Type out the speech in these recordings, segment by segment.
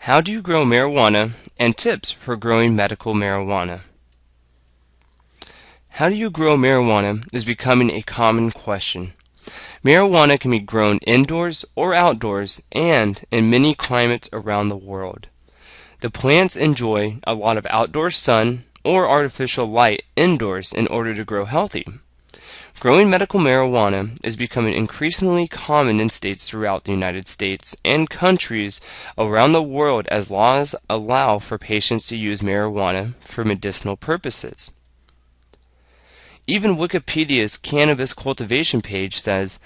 How do you grow marijuana and tips for growing medical marijuana? How do you grow marijuana is becoming a common question. Marijuana can be grown indoors or outdoors and in many climates around the world. The plants enjoy a lot of outdoor sun or artificial light indoors in order to grow healthy. Growing medical marijuana is becoming increasingly common in states throughout the United States and countries around the world as laws allow for patients to use marijuana for medicinal purposes. Even Wikipedia's cannabis cultivation page says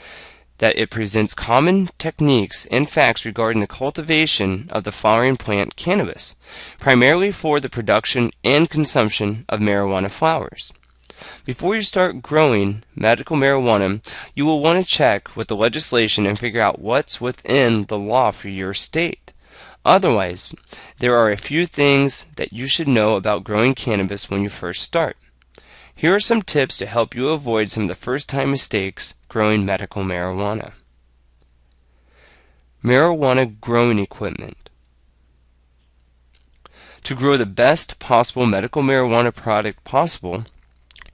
that it presents common techniques and facts regarding the cultivation of the flowering plant cannabis, primarily for the production and consumption of marijuana flowers. Before you start growing medical marijuana, you will want to check with the legislation and figure out what's within the law for your state. Otherwise, there are a few things that you should know about growing cannabis when you first start. Here are some tips to help you avoid some of the first-time mistakes growing medical marijuana. Marijuana growing equipment. To grow the best possible medical marijuana product possible,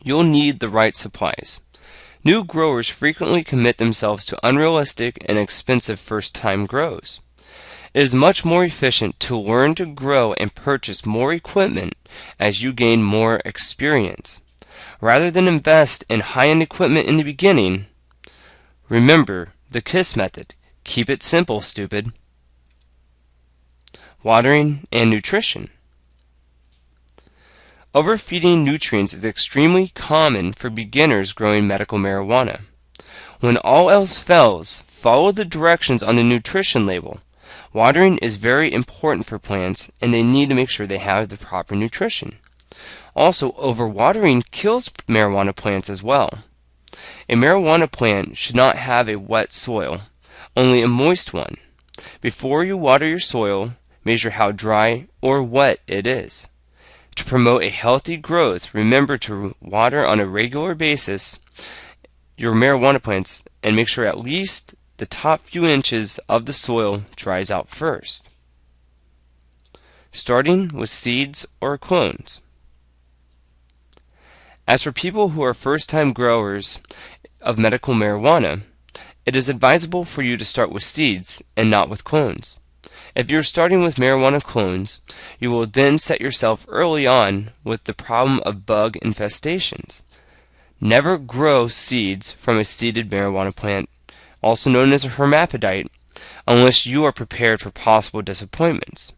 you'll need the right supplies. New growers frequently commit themselves to unrealistic and expensive first-time grows. It is much more efficient to learn to grow and purchase more equipment as you gain more experience. Rather than invest in high-end equipment in the beginning, remember the KISS method. Keep it simple, stupid. Watering and nutrition. Overfeeding nutrients is extremely common for beginners growing medical marijuana. When all else fails, follow the directions on the nutrition label. Watering is very important for plants, and they need to make sure they have the proper nutrition. Also, overwatering kills marijuana plants as well. A marijuana plant should not have a wet soil, only a moist one. Before you water your soil, measure how dry or wet it is. To promote a healthy growth, remember to water on a regular basis your marijuana plants and make sure at least the top few inches of the soil dries out first. Starting with seeds or clones. As for people who are first-time growers of medical marijuana, it is advisable for you to start with seeds and not with clones. If you're starting with marijuana clones, you will then set yourself early on with the problem of bug infestations. Never grow seeds from a seeded marijuana plant, also known as a hermaphrodite, unless you are prepared for possible disappointments.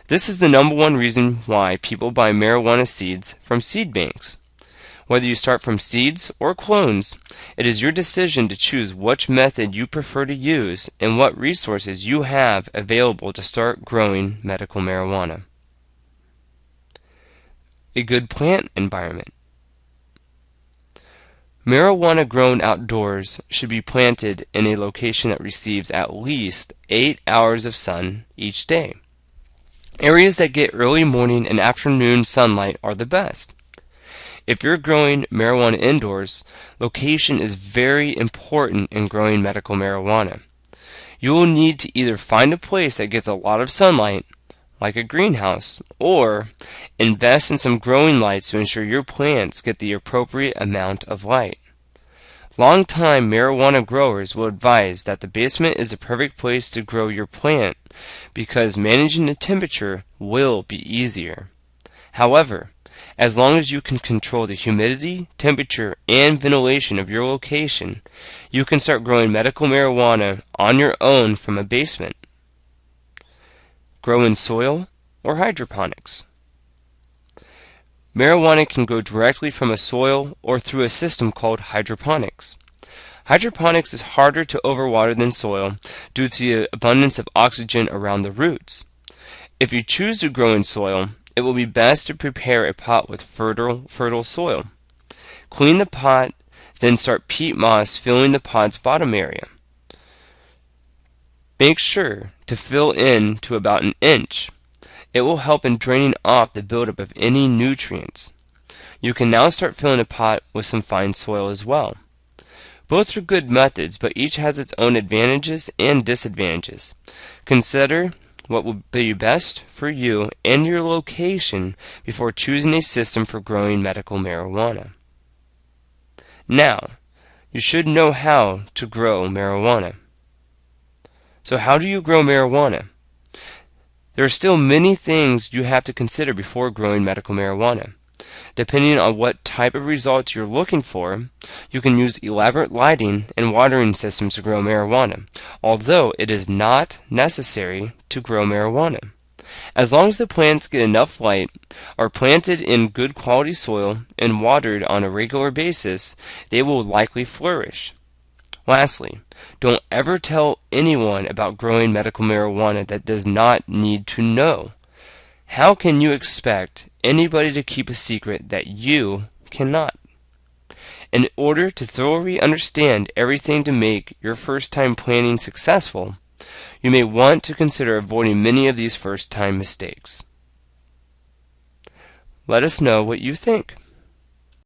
This is the number one reason why people buy marijuana seeds from seed banks. Whether you start from seeds or clones, it is your decision to choose which method you prefer to use and what resources you have available to start growing medical marijuana. A good plant environment. Marijuana grown outdoors should be planted in a location that receives at least 8 hours of sun each day. Areas that get early morning and afternoon sunlight are the best. If you're growing marijuana indoors, location is very important in growing medical marijuana. You will need to either find a place that gets a lot of sunlight, like a greenhouse, or invest in some growing lights to ensure your plants get the appropriate amount of light. Long-time marijuana growers will advise that the basement is the perfect place to grow your plant because managing the temperature will be easier. However, as long as you can control the humidity, temperature, and ventilation of your location, you can start growing medical marijuana on your own from a basement. Grow in soil or hydroponics. Marijuana can grow directly from a soil or through a system called hydroponics. Hydroponics is harder to overwater than soil due to the abundance of oxygen around the roots. If you choose to grow in soil, it will be best to prepare a pot with fertile soil. Clean the pot, then start peat moss filling the pot's bottom area. Make sure to fill in to about an inch. It will help in draining off the buildup of any nutrients. You can now start filling the pot with some fine soil as well. Both are good methods, but each has its own advantages and disadvantages. Consider what will be best for you and your location before choosing a system for growing medical marijuana. Now, you should know how to grow marijuana. So how do you grow marijuana? There are still many things you have to consider before growing medical marijuana. Depending on what type of results you're looking for, you can use elaborate lighting and watering systems to grow marijuana, although it is not necessary to grow marijuana. As long as the plants get enough light, are planted in good quality soil, and watered on a regular basis, they will likely flourish. Lastly, don't ever tell anyone about growing medical marijuana that does not need to know. How can you expect anybody to keep a secret that you cannot? In order to thoroughly understand everything to make your first time planting successful, you may want to consider avoiding many of these first time mistakes. Let us know what you think.